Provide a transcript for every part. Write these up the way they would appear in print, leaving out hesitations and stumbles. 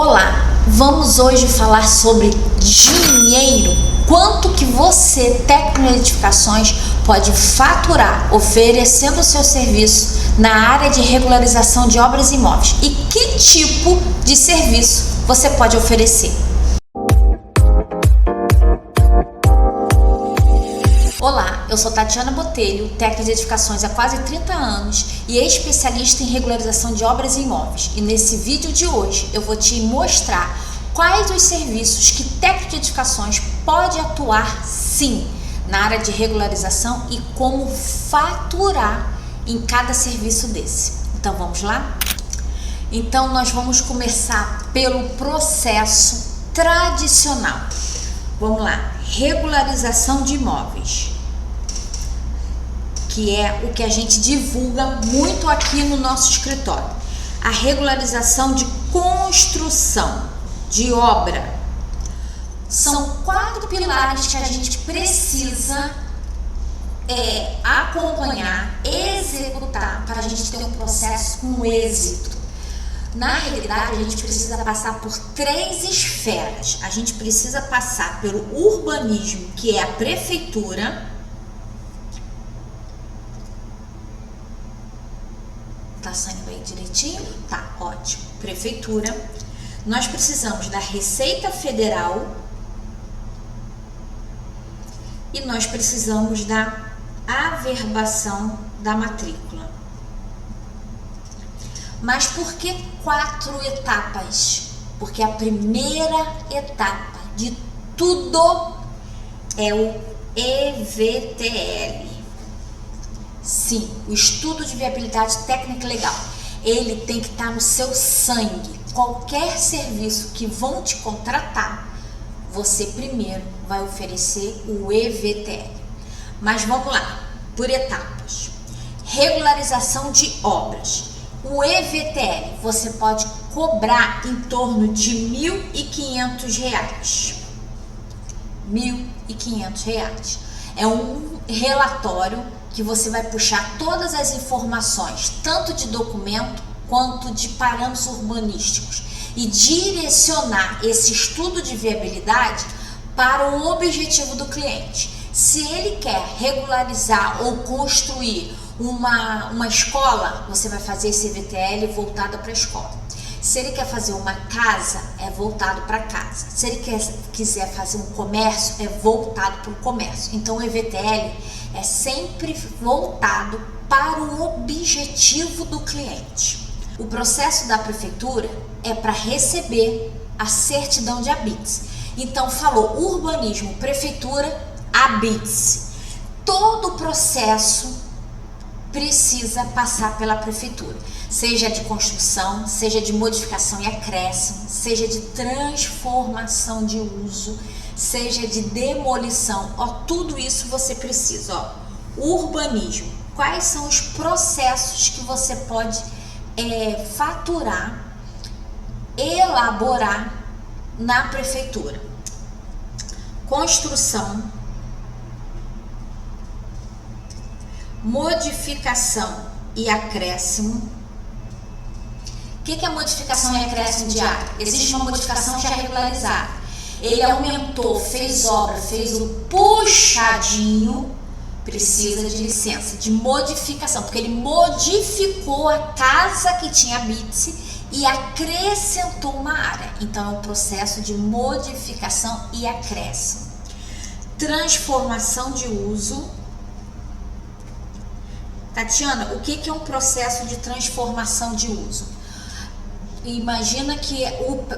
Olá, vamos hoje falar sobre dinheiro. Quanto que você, técnico de edificações, pode faturar oferecendo o seu serviço na área de regularização de obras e imóveis e que tipo de serviço você pode oferecer. Olá, eu sou Tatiana Botelho, técnica de edificações há quase 30 anos e especialista em regularização de obras e imóveis. E nesse vídeo de hoje eu vou te mostrar quais os serviços que técnico de edificações pode atuar sim na área de regularização e como faturar em cada serviço desse. Então vamos lá? Então nós vamos começar pelo processo tradicional. Vamos lá, regularização de imóveis, que é o que a gente divulga muito aqui no nosso escritório. A regularização de construção, de obra. São 4 pilares que a gente precisa acompanhar, executar, para a gente ter um processo com êxito. Na realidade, a gente precisa passar por 3 esferas. A gente precisa passar pelo urbanismo, que é a prefeitura. Tá saindo aí direitinho? Tá, ótimo. Prefeitura. Nós precisamos da Receita Federal e nós precisamos da averbação da matrícula. Mas por que 4 etapas? Porque a primeira etapa de tudo é o EVTL. Sim, o estudo de viabilidade técnica e legal. Ele tem que estar no seu sangue. Qualquer serviço que vão te contratar, você primeiro vai oferecer o EVTL. Mas vamos lá, por etapas. Regularização de obras. O EVTL você pode cobrar em torno de R$ 1.500. R$ 1.500. É um relatório que você vai puxar todas as informações, tanto de documento quanto de parâmetros urbanísticos, e direcionar esse estudo de viabilidade para o objetivo do cliente. Se ele quer regularizar ou construir uma escola, você vai fazer esse EVTL voltado para a escola. Se ele quer fazer uma casa, é voltado para casa. Se ele quiser fazer um comércio, é voltado para o comércio. Então o EVTL é sempre voltado para o objetivo do cliente. O processo da prefeitura é para receber a certidão de habite-se. Então falou urbanismo, prefeitura, habite-se. Todo o processo precisa passar pela prefeitura, seja de construção, seja de modificação e acréscimo, seja de transformação de uso, seja de demolição. Tudo isso você precisa. Urbanismo, quais são os processos que você pode faturar, elaborar na prefeitura? Construção, modificação e acréscimo. O que é modificação e acréscimo de área? Existe uma modificação já regularizada. Ele aumentou, fez obra, fez o puxadinho, precisa de licença de modificação, porque ele modificou a casa que tinha habite-se e acrescentou uma área. Então é um processo de modificação e acréscimo. Transformação de uso. Tatiana, o que é um processo de transformação de uso? Imagina que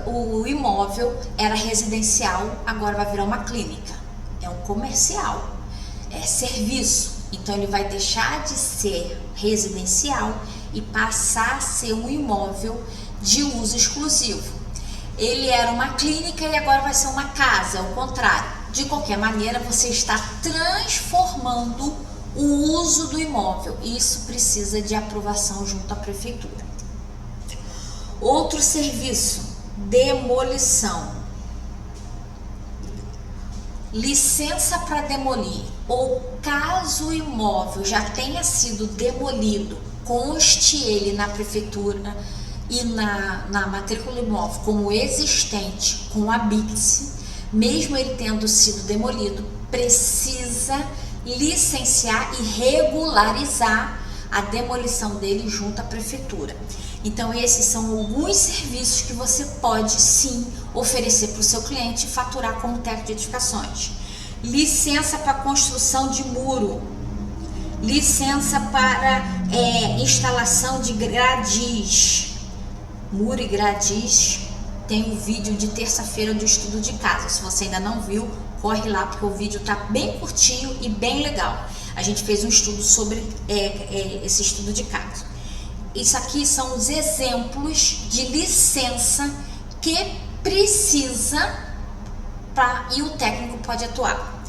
o imóvel era residencial, agora vai virar uma clínica. É um comercial, é serviço. Então ele vai deixar de ser residencial e passar a ser um imóvel de uso exclusivo. Ele era uma clínica e agora vai ser uma casa, ao contrário. De qualquer maneira, você está transformando o uso do imóvel. Isso precisa de aprovação junto à prefeitura. Outro serviço, demolição. Licença para demolir, ou caso o imóvel já tenha sido demolido, conste ele na prefeitura e na matrícula do imóvel como existente com a BITS, mesmo ele tendo sido demolido, precisa licenciar e regularizar a demolição dele junto à prefeitura. Então esses são alguns serviços que você pode sim oferecer para o seu cliente e faturar como técnico de edificações. Licença para construção de muro, licença para instalação de gradis, muro e gradis. Tem um vídeo de terça-feira do estudo de casa, se você ainda não viu, corre lá porque o vídeo tá bem curtinho e bem legal. A gente fez um estudo sobre esse estudo de caso. Isso aqui são os exemplos de licença que precisa e o técnico pode atuar.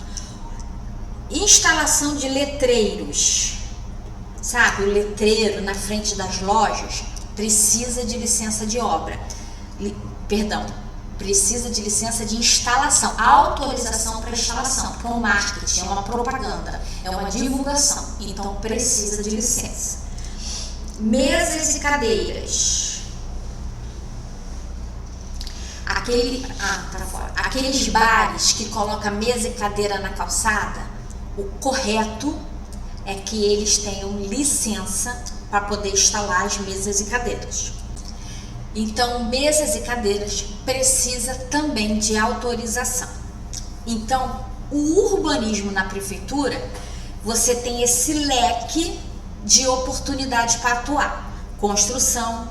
Instalação de letreiros, sabe? O letreiro na frente das lojas precisa de licença de obra. Precisa de licença de instalação, autorização para instalação, porque é um marketing, é uma propaganda, é uma divulgação, então precisa de licença. Mesas e cadeiras. Aqueles bares que colocam mesa e cadeira na calçada, o correto é que eles tenham licença para poder instalar as mesas e cadeiras. Então, mesas e cadeiras precisa também de autorização. Então, o urbanismo na prefeitura, você tem esse leque de oportunidades para atuar. Construção,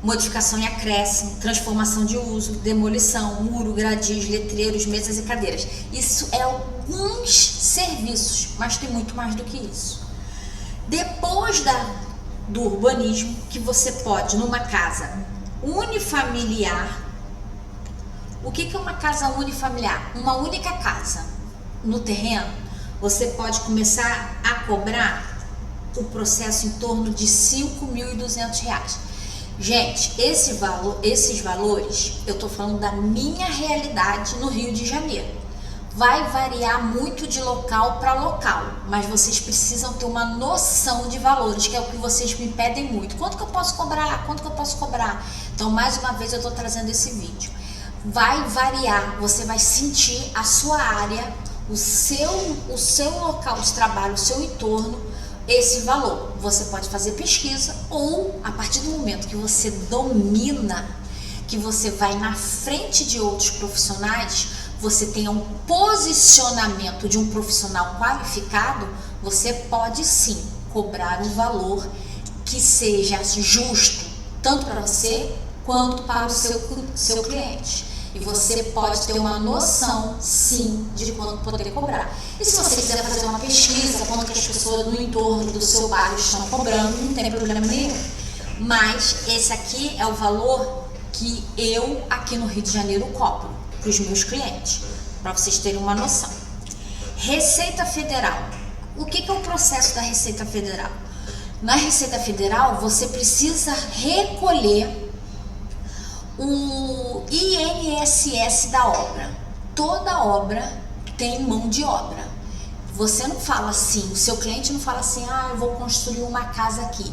modificação e acréscimo, transformação de uso, demolição, muro, gradis, letreiros, mesas e cadeiras. Isso é alguns serviços, mas tem muito mais do que isso. Depois do urbanismo, que você pode, numa casa unifamiliar. O que é uma casa unifamiliar? Uma única casa no terreno, você pode começar a cobrar o processo em torno de R$ 5.200. Gente, esses valores, eu tô falando da minha realidade no Rio de Janeiro. Vai variar muito de local para local, mas vocês precisam ter uma noção de valores, que é o que vocês me pedem muito. Quanto que eu posso cobrar? Quanto que eu posso cobrar? Então, mais uma vez, eu estou trazendo esse vídeo. Vai variar, você vai sentir a sua área, o seu local de trabalho, o seu entorno, esse valor. Você pode fazer pesquisa ou, a partir do momento que você domina, que você vai na frente de outros profissionais, você tenha um posicionamento de um profissional qualificado, você pode sim cobrar um valor que seja justo, tanto para você quanto para o seu cliente. E você pode ter uma noção, sim, de quanto poder cobrar. E se você quiser fazer uma pesquisa, quanto que as pessoas no entorno do seu bairro estão cobrando, não tem problema nenhum. Mas esse aqui é o valor que eu, aqui no Rio de Janeiro, cobro para os meus clientes, para vocês terem uma noção. Receita Federal. O que é o processo da Receita Federal? Na Receita Federal, você precisa recolher o INSS da obra. Toda obra tem mão de obra. Você não fala assim, o seu cliente não fala assim, eu vou construir uma casa aqui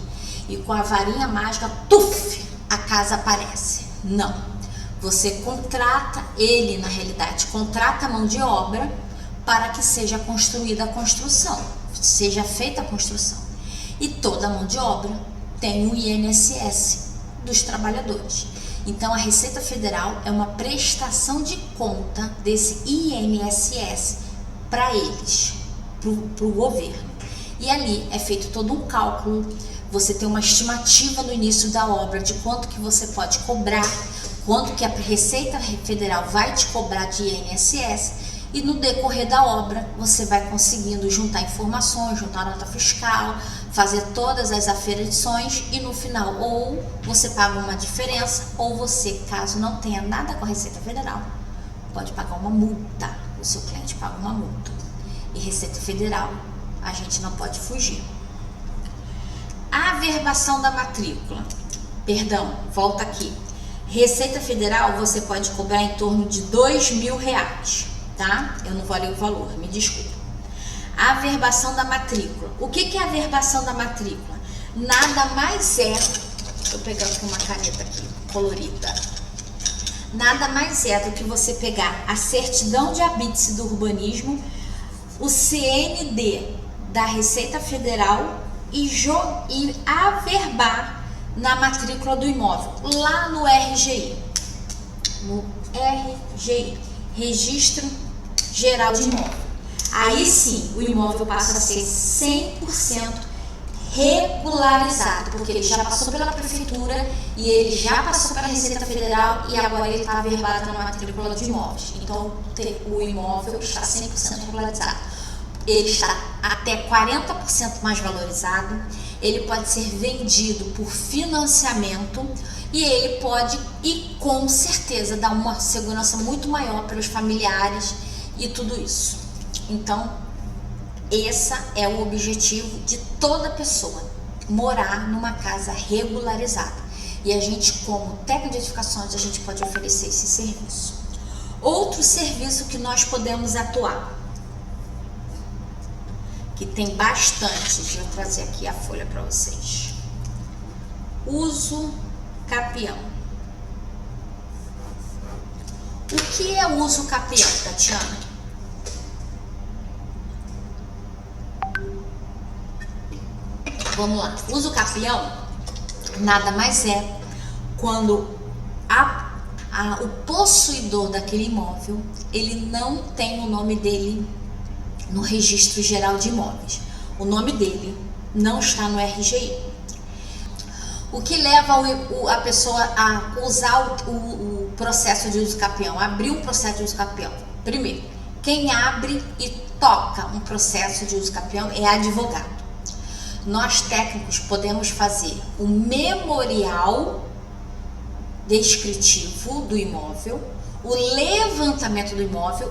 e com a varinha mágica, tuf, a casa aparece. Não. Você contrata, ele na realidade contrata a mão de obra para que seja construída a construção, seja feita a construção. E toda a mão de obra tem o INSS dos trabalhadores. Então a Receita Federal é uma prestação de conta desse INSS para eles, para o governo. E ali é feito todo um cálculo, você tem uma estimativa no início da obra de quanto que você pode cobrar, quanto que a Receita Federal vai te cobrar de INSS, e no decorrer da obra você vai conseguindo juntar informações, juntar nota fiscal, fazer todas as aferições e no final ou você paga uma diferença ou você, caso não tenha nada com a Receita Federal, pode pagar uma multa, o seu cliente paga uma multa. E Receita Federal a gente não pode fugir. Averbação da matrícula, perdão, volta aqui. Receita Federal você pode cobrar em torno de R$2.000, tá? Eu não vou ler o valor, me desculpa. Averbação da matrícula. O que é a averbação da matrícula? Nada mais é Deixa eu pegar aqui uma caneta aqui, colorida. Nada mais é do que você pegar a certidão de habite-se do urbanismo, o CND da Receita Federal e averbar na matrícula do imóvel, lá no RGI. No RGI, Registro Geral de Imóvel. Aí sim, o imóvel passa a ser 100% regularizado, porque ele já passou pela prefeitura e ele já passou pela Receita Federal e agora ele está averbado na matrícula de imóveis. Então, o imóvel está 100% regularizado. Ele está até 40% mais valorizado, ele pode ser vendido por financiamento e ele pode, e com certeza, dar uma segurança muito maior para os familiares e tudo isso. Então, esse é o objetivo de toda pessoa, morar numa casa regularizada. E a gente, como técnico de edificações, a gente pode oferecer esse serviço. Outro serviço que nós podemos atuar, que tem bastante, deixa eu trazer aqui a folha para vocês. Uso capião. O que é uso capião, Tatiana? Vamos lá. Uso capião nada mais é quando o possuidor daquele imóvel, ele não tem o nome dele no Registro Geral de Imóveis. O nome dele não está no RGI. O que leva a pessoa a usar o processo de uso capião, abrir um processo de uso capião? Primeiro, quem abre e toca um processo de uso capião é advogado. Nós técnicos podemos fazer o memorial descritivo do imóvel, o levantamento do imóvel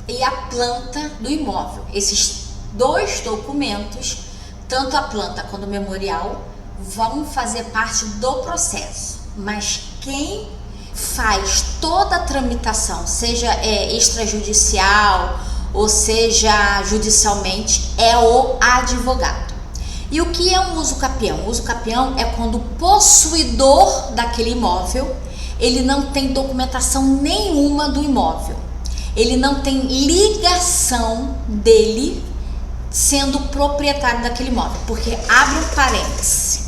e a planta do imóvel. Esses dois documentos, tanto a planta quanto o memorial, vão fazer parte do processo. Mas quem faz toda a tramitação, seja extrajudicial ou seja judicialmente, é o advogado. E o que é um uso capião? O uso capião é quando o possuidor daquele imóvel, ele não tem documentação nenhuma do imóvel. Ele não tem ligação dele sendo proprietário daquele imóvel. Porque, abre um parêntese,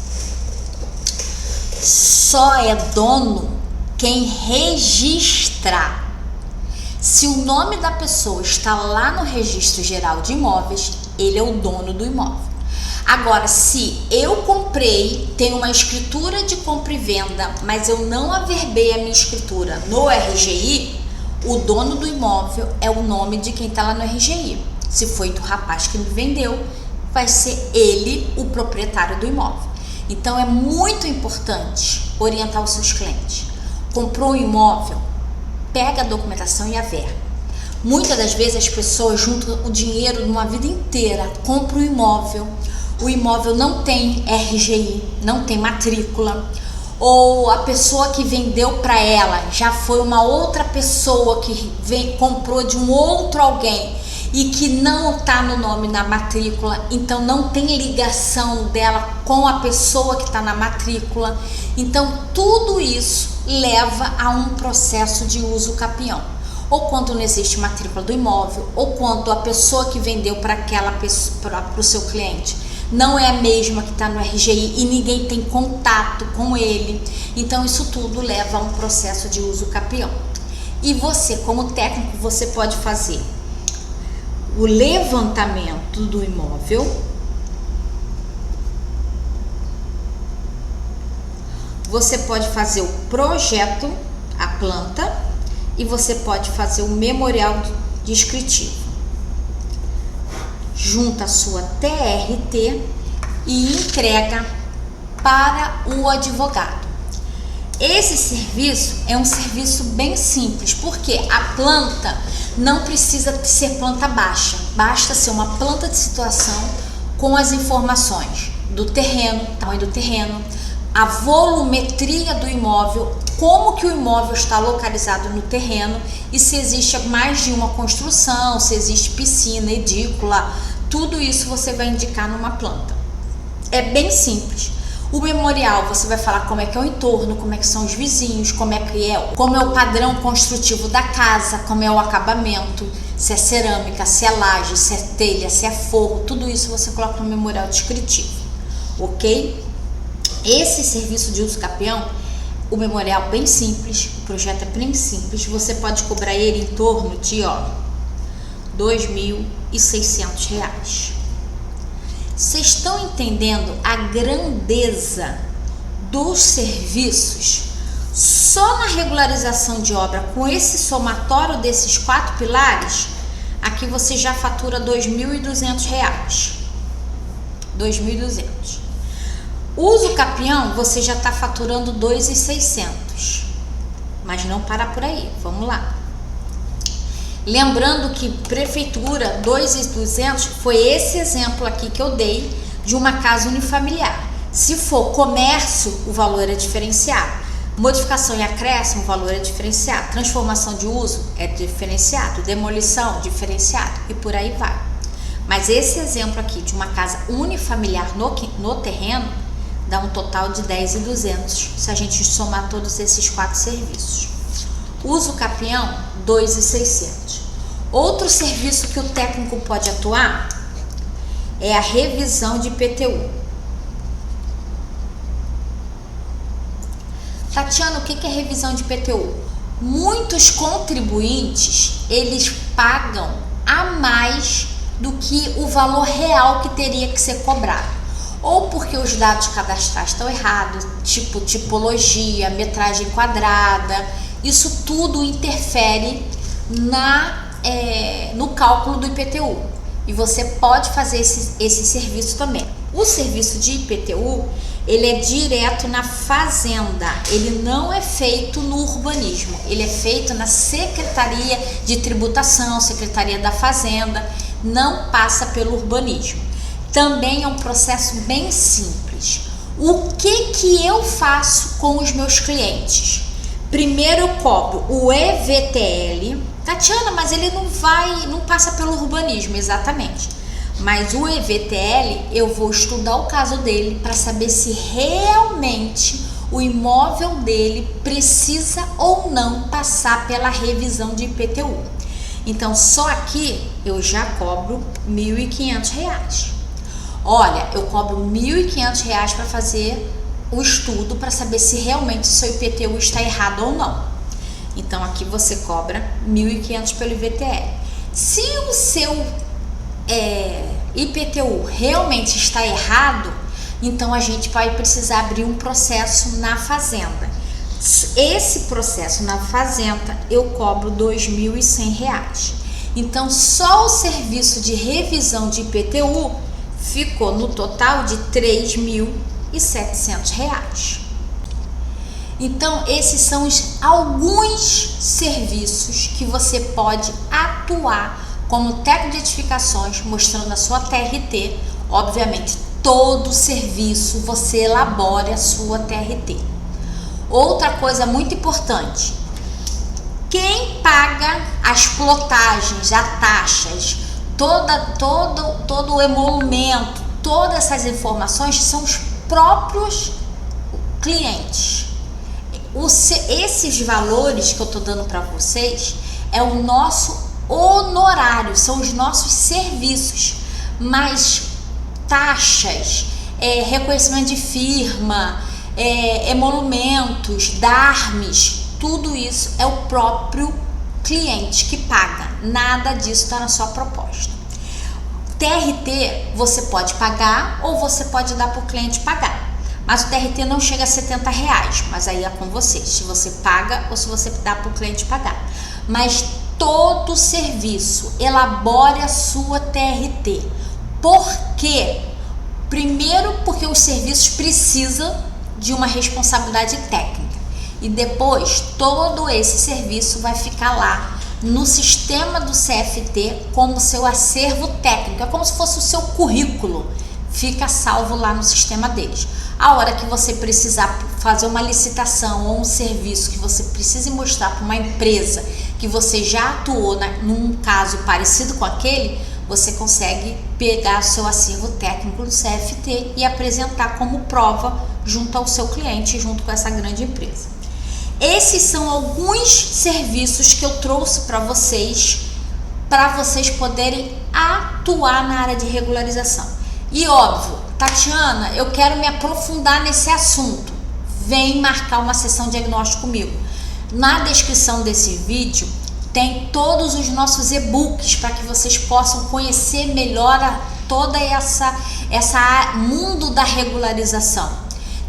só é dono quem registra. Se o nome da pessoa está lá no Registro Geral de Imóveis, ele é o dono do imóvel. Agora, se eu comprei, tenho uma escritura de compra e venda, mas eu não averbei a minha escritura no RGI, o dono do imóvel é o nome de quem está lá no RGI. Se foi do rapaz que me vendeu, vai ser ele o proprietário do imóvel. Então, é muito importante orientar os seus clientes. Comprou um imóvel, pega a documentação e averba. Muitas das vezes as pessoas juntam o dinheiro numa vida inteira, compram um imóvel, o imóvel não tem RGI, não tem matrícula, ou a pessoa que vendeu para ela já foi uma outra pessoa que comprou de um outro alguém e que não está no nome na matrícula, então não tem ligação dela com a pessoa que está na matrícula. Então tudo isso leva a um processo de uso capião. Ou quando não existe matrícula do imóvel, ou quando a pessoa que vendeu para o seu cliente não é a mesma que está no RGI e ninguém tem contato com ele. Então isso tudo leva a um processo de uso capião. E você, como técnico, você pode fazer o levantamento do imóvel, você pode fazer o projeto, a planta, e você pode fazer o memorial descritivo. Junta a sua TRT e entrega para o advogado. Esse serviço é um serviço bem simples, porque a planta não precisa ser planta baixa, basta ser uma planta de situação com as informações do terreno, tamanho do terreno, a volumetria do imóvel, como que o imóvel está localizado no terreno e se existe mais de uma construção, se existe piscina, edícula, tudo isso você vai indicar numa planta. É bem simples. O memorial, você vai falar como é que é o entorno, como é que são os vizinhos, como é o padrão construtivo da casa, como é o acabamento, se é cerâmica, se é laje, se é telha, se é forro, tudo isso você coloca no memorial descritivo, ok? Esse serviço de uso capião, o memorial bem simples, o projeto é bem simples, você pode cobrar ele em torno de R$ 2.600. Vocês estão entendendo a grandeza dos serviços? Só na regularização de obra, com esse somatório desses 4 pilares, aqui você já fatura R$ 2.200. R$ 2.200. Uso capião, você já está faturando R$ 2.600. Mas não para por aí, vamos lá. Lembrando que prefeitura 2.200 foi esse exemplo aqui que eu dei de uma casa unifamiliar. Se for comércio, o valor é diferenciado. Modificação e acréscimo, o valor é diferenciado. Transformação de uso é diferenciado. Demolição, diferenciado. E por aí vai. Mas esse exemplo aqui de uma casa unifamiliar no terreno dá um total de 10.200 se a gente somar todos esses 4 serviços. Uso capião, 2.600. Outro serviço que o técnico pode atuar é a revisão de IPTU. Tatiana, o que é revisão de IPTU? Muitos contribuintes, eles pagam a mais do que o valor real que teria que ser cobrado. Ou porque os dados cadastrais estão errados, tipo tipologia, metragem quadrada, isso tudo interfere no cálculo do IPTU. E você pode fazer esse serviço também. O serviço de IPTU, ele é direto na fazenda, ele não é feito no urbanismo, ele é feito na Secretaria de Tributação, Secretaria da Fazenda, não passa pelo urbanismo. Também é um processo bem simples. O que eu faço com os meus clientes? Primeiro eu cobro o EVTL. Tatiana, mas ele não passa pelo urbanismo, exatamente. Mas o EVTL, eu vou estudar o caso dele para saber se realmente o imóvel dele precisa ou não passar pela revisão de IPTU. Então, só aqui eu já cobro R$ 1.500. Olha, eu cobro R$ 1.500 para fazer o estudo para saber se realmente o seu IPTU está errado ou não. Então, aqui você cobra R$ 1.500 pelo IVTL. Se o seu IPTU realmente está errado, então a gente vai precisar abrir um processo na fazenda. Esse processo na fazenda eu cobro R$ 2.100. Então, só o serviço de revisão de IPTU ficou no total de R$ 3.700. Então, esses são alguns serviços que você pode atuar como técnico de edificações, mostrando a sua TRT. Obviamente, todo serviço você elabora a sua TRT. Outra coisa muito importante, quem paga as plotagens, as taxas, todo o emolumento, todas essas informações são os próprios clientes. Esses valores que eu estou dando para vocês é o nosso honorário, são os nossos serviços, mas taxas, reconhecimento de firma, emolumentos, DARMs, tudo isso é o próprio cliente que paga, nada disso está na sua proposta. TRT você pode pagar ou você pode dar para o cliente pagar, mas o TRT não chega a R$70, mas aí é com você, se você paga ou se você dá para o cliente pagar. Mas todo serviço, elabore a sua TRT. Por quê? Primeiro, porque os serviços precisam de uma responsabilidade técnica. E depois, todo esse serviço vai ficar lá no sistema do CFT como seu acervo técnico. É como se fosse o seu currículo. Fica salvo lá no sistema deles. A hora que você precisar fazer uma licitação ou um serviço que você precise mostrar para uma empresa que você já atuou num caso parecido com aquele, você consegue pegar seu acervo técnico do CFT e apresentar como prova junto ao seu cliente, junto com essa grande empresa. Esses são alguns serviços que eu trouxe para vocês poderem atuar na área de regularização. E óbvio, Tatiana, eu quero me aprofundar nesse assunto. Vem marcar uma sessão diagnóstica comigo. Na descrição desse vídeo tem todos os nossos e-books para que vocês possam conhecer melhor toda essa mundo da regularização.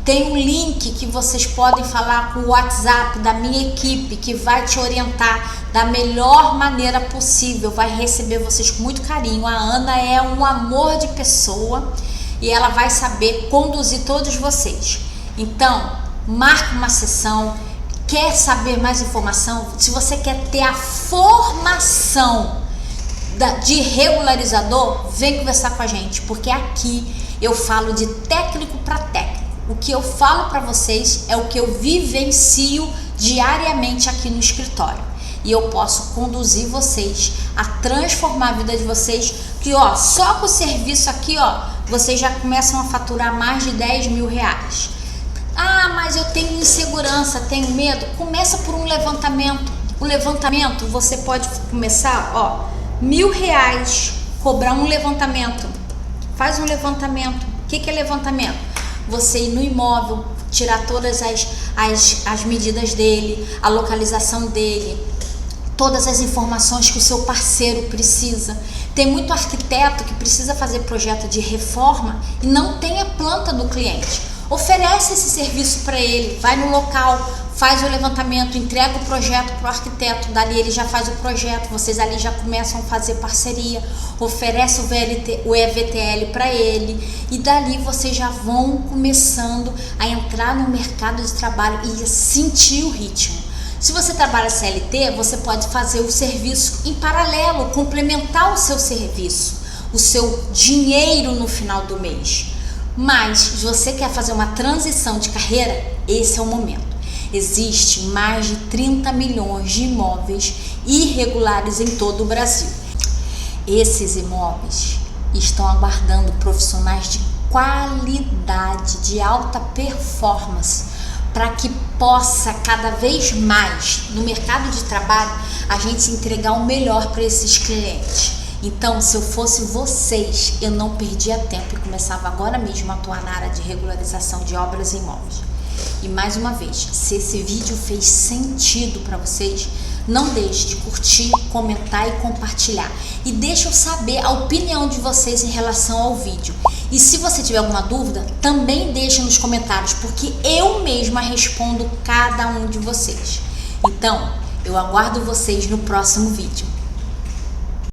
Tem um link que vocês podem falar com o WhatsApp da minha equipe, que vai te orientar da melhor maneira possível, vai receber vocês com muito carinho. A Ana é um amor de pessoa e ela vai saber conduzir todos vocês. Então, marque uma sessão. Quer saber mais informação? Se você quer ter a formação de regularizador, vem conversar com a gente, porque aqui eu falo de técnico para técnico. O que eu falo para vocês é o que eu vivencio diariamente aqui no escritório. E eu posso conduzir vocês a transformar a vida de vocês, que só com o serviço aqui, vocês já começam a faturar mais de 10 mil reais. Ah, mas eu tenho insegurança, tenho medo. Começa por um levantamento. O levantamento, você pode começar, R$1.000, cobrar um levantamento. Faz um levantamento. O que é levantamento? Você ir no imóvel, tirar todas as medidas dele, a localização dele, todas as informações que o seu parceiro precisa. Tem muito arquiteto que precisa fazer projeto de reforma e não tem a planta do cliente. Oferece esse serviço para ele, vai no local, faz o levantamento, entrega o projeto para o arquiteto, dali ele já faz o projeto, vocês ali já começam a fazer parceria, oferece o EVTL para ele e dali vocês já vão começando a entrar no mercado de trabalho e sentir o ritmo. Se você trabalha CLT, você pode fazer o serviço em paralelo, complementar o seu serviço, o seu dinheiro no final do mês. Mas se você quer fazer uma transição de carreira, esse é o momento. Existe mais de 30 milhões de imóveis irregulares em todo o Brasil. Esses imóveis estão aguardando profissionais de qualidade, de alta performance, para que possa cada vez mais no mercado de trabalho a gente entregar o melhor para esses clientes. Então, se eu fosse vocês, eu não perdia tempo e começava agora mesmo a atuar na área de regularização de obras e imóveis. E mais uma vez, se esse vídeo fez sentido para vocês, não deixe de curtir, comentar e compartilhar. E deixa eu saber a opinião de vocês em relação ao vídeo. E se você tiver alguma dúvida, também deixa nos comentários, porque eu mesma respondo cada um de vocês. Então, eu aguardo vocês no próximo vídeo.